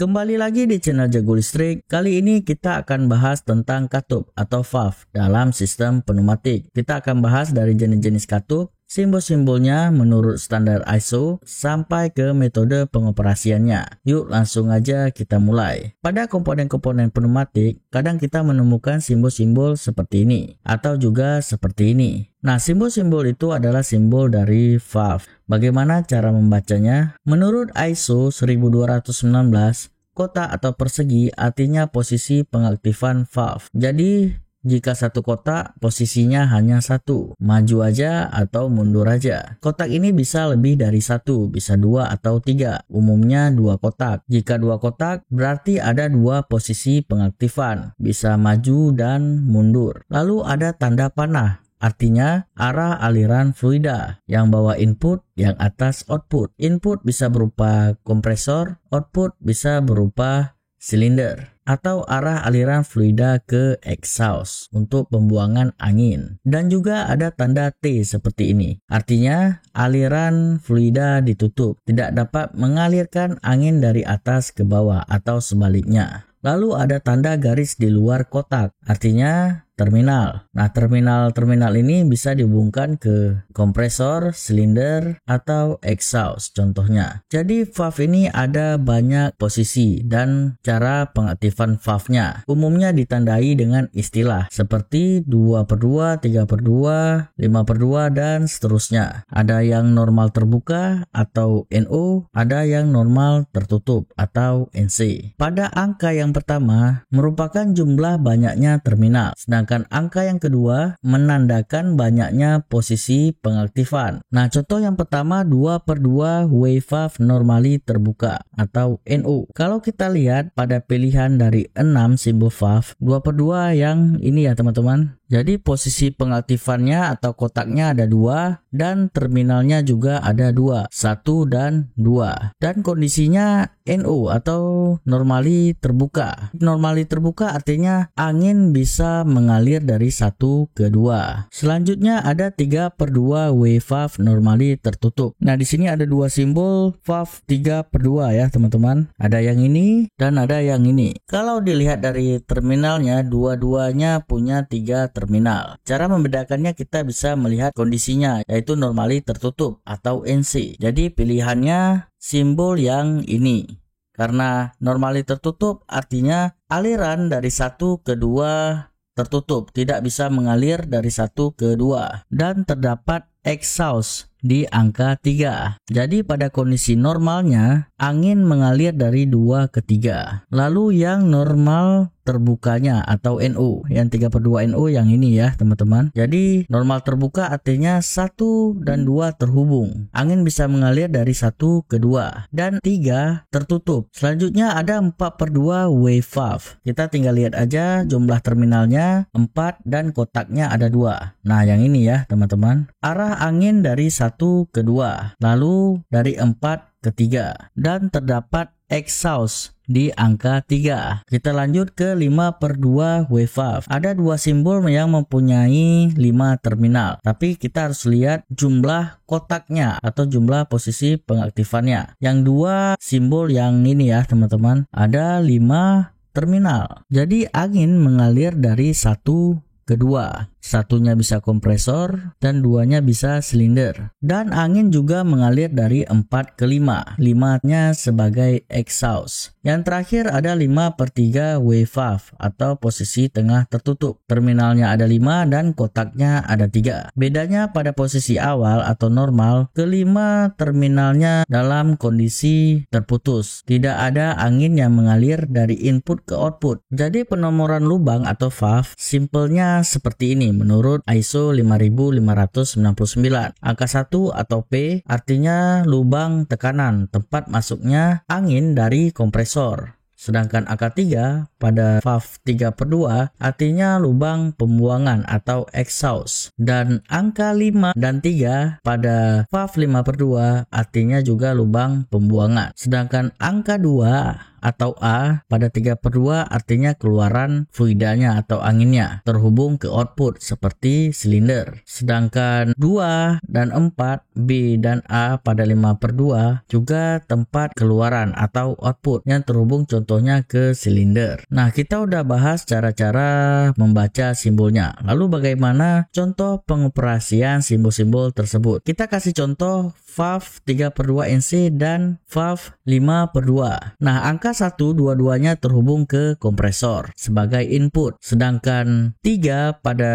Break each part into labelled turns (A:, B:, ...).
A: Kembali lagi di channel Jago Listrik. Kali ini kita akan bahas tentang katup atau valve dalam sistem pneumatik. Kita akan bahas dari jenis-jenis katup, simbol-simbolnya menurut standar ISO, sampai ke metode pengoperasiannya. Yuk langsung aja kita mulai. Pada komponen-komponen pneumatik, kadang kita menemukan simbol-simbol seperti ini, atau juga seperti ini. Nah, simbol-simbol itu adalah simbol dari valve. Bagaimana cara membacanya? Menurut ISO 1219, kotak atau persegi artinya posisi pengaktifan valve. Jadi, jika satu kotak, posisinya hanya satu, maju aja atau mundur aja. Kotak ini bisa lebih dari satu, bisa dua atau tiga. Umumnya dua kotak. Jika dua kotak, berarti ada dua posisi pengaktifan, bisa maju dan mundur. Lalu ada tanda panah, artinya arah aliran fluida, yang bawah input, yang atas output. Input bisa berupa kompresor, output bisa berupa silinder, atau arah aliran fluida ke exhaust untuk pembuangan angin. Dan juga ada tanda T seperti ini, artinya aliran fluida ditutup, tidak dapat mengalirkan angin dari atas ke bawah atau sebaliknya. Lalu ada tanda garis di luar kotak, artinya terminal. Nah, terminal ini bisa dihubungkan ke kompresor, silinder, atau exhaust contohnya. Jadi valve ini ada banyak posisi dan cara pengaktifan valve-nya. Umumnya ditandai dengan istilah seperti 2/2, 3/2, 5/2, dan seterusnya. Ada yang normal terbuka atau NO, ada yang normal tertutup atau NC. Pada angka yang pertama merupakan jumlah banyaknya terminal, sedangkan angka yang kedua menandakan banyaknya posisi pengaktifan. Nah, contoh yang pertama 2/2 wave valve normally terbuka atau NO. Kalau kita lihat pada pilihan dari 6 simbol valve, 2/2 yang ini ya teman-teman. Jadi posisi pengaktifannya atau kotaknya ada dua dan terminalnya juga ada dua, 1 dan 2. Dan kondisinya NO atau normally terbuka. Normally terbuka artinya angin bisa mengalir dari 1 ke 2. Selanjutnya ada 3/2 wave valve normally tertutup. Nah, di sini ada dua simbol valve 3/2 ya teman-teman. Ada yang ini dan ada yang ini. Kalau dilihat dari terminalnya, dua-duanya punya 3 terminal. Cara membedakannya kita bisa melihat kondisinya, yaitu normally tertutup atau NC. Jadi pilihannya simbol yang ini. Karena normally tertutup artinya aliran dari 1 ke 2 tertutup, tidak bisa mengalir dari 1 ke 2. Dan terdapat exhaust di angka 3. Jadi pada kondisi normalnya angin mengalir dari 2 ke 3. Lalu yang normal terbukanya atau NO, yang 3/2 NO yang ini ya teman-teman. Jadi normal terbuka artinya 1 dan 2 terhubung. Angin bisa mengalir dari 1 ke 2 dan 3 tertutup. Selanjutnya ada 4/2 wave valve. Kita tinggal lihat aja jumlah terminalnya 4 dan kotaknya ada 2. Nah, yang ini ya teman-teman. Arah angin dari 1 ke 2, lalu dari 4 ke 3, dan terdapat exhaust di angka 3. Kita lanjut ke 5/2 wave valve. Ada dua simbol yang mempunyai 5 terminal, tapi kita harus lihat jumlah kotaknya atau jumlah posisi pengaktifannya. Yang dua simbol yang ini ya teman-teman, ada 5 terminal. Jadi angin mengalir dari 1 ke 2. Satunya bisa kompresor dan duanya bisa silinder. Dan angin juga mengalir dari 4 ke 5. 5-nya sebagai exhaust. Yang terakhir ada 5/3 wave valve atau posisi tengah tertutup. Terminalnya ada 5 dan kotaknya ada 3. Bedanya pada posisi awal atau normal, kelima terminalnya dalam kondisi terputus. Tidak ada angin yang mengalir dari input ke output. Jadi penomoran lubang atau valve simpelnya seperti ini menurut ISO 5599. Angka 1 atau P artinya lubang tekanan, tempat masuknya angin dari kompresor. Sedangkan angka 3 pada valve 3/2 artinya lubang pembuangan atau exhaust. Dan angka 5 dan 3 pada valve 5/2 artinya juga lubang pembuangan. Sedangkan angka 2 atau A pada 3/2 artinya keluaran fluidanya atau anginnya terhubung ke output seperti silinder. Sedangkan 2 dan 4, B dan A pada 5/2 juga tempat keluaran atau output yang terhubung contohnya ke silinder. Nah, kita udah bahas cara-cara membaca simbolnya. Lalu bagaimana contoh pengoperasian simbol-simbol tersebut? Kita kasih contoh valve 3/2 NC dan valve 5/2. Nah, angka 1 dua-duanya terhubung ke kompresor sebagai input. Sedangkan 3 pada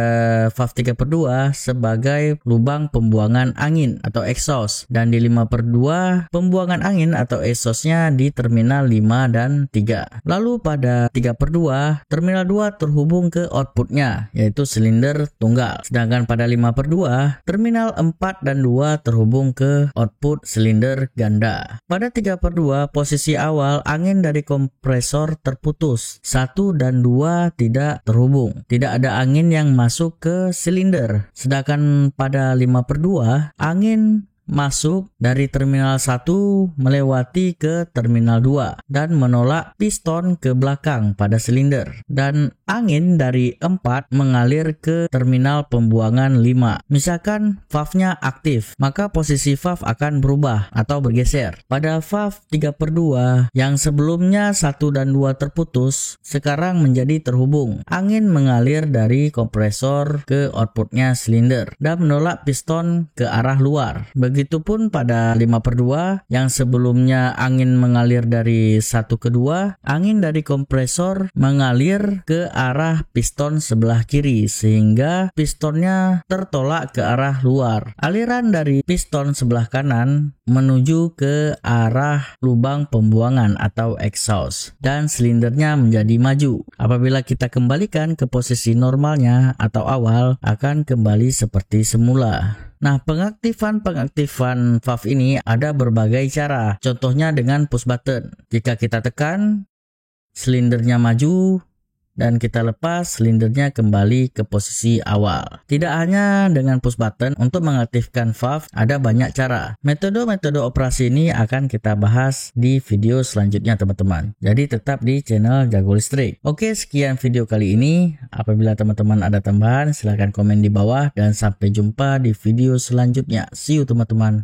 A: valve 3/2 sebagai lubang pembuangan angin atau exhaust. Dan di 5/2 pembuangan angin atau exhaustnya di terminal 5 dan 3. Lalu pada 3/2 terminal 2 terhubung ke outputnya yaitu silinder tunggal. Sedangkan pada 5/2 terminal 4 dan 2 terhubung ke output silinder ganda. Pada 3/2 posisi awal angin dari kompresor terputus. 1 dan 2 tidak terhubung. Tidak ada angin yang masuk ke silinder. Sedangkan pada 5/2 angin masuk dari terminal 1 melewati ke terminal 2 dan menolak piston ke belakang pada silinder. Dan angin dari 4 mengalir ke terminal pembuangan 5. Misalkan valve-nya aktif, maka posisi valve akan berubah atau bergeser. Pada valve 3/2 yang sebelumnya 1 dan 2 terputus, sekarang menjadi terhubung. Angin mengalir dari kompresor ke outputnya silinder dan menolak piston ke arah luar. Begitupun pada 5/2 yang sebelumnya angin mengalir dari 1 ke 2, angin dari kompresor mengalir ke arah piston sebelah kiri sehingga pistonnya tertolak ke arah luar. Aliran dari piston sebelah kanan menuju ke arah lubang pembuangan atau exhaust dan silindernya menjadi maju. Apabila kita kembalikan ke posisi normalnya atau awal, akan kembali seperti semula. Nah, pengaktifan valve ini ada berbagai cara. Contohnya dengan push button. Jika kita tekan, silindernya maju, dan kita lepas, silindernya kembali ke posisi awal. Tidak hanya dengan push button, untuk mengaktifkan valve ada banyak cara. Metode-metode operasi ini akan kita bahas di video selanjutnya teman-teman. Jadi tetap di channel Jago Listrik. Oke, sekian video kali ini. Apabila teman-teman ada tambahan, silahkan komen di bawah dan sampai jumpa di video selanjutnya. See you teman-teman.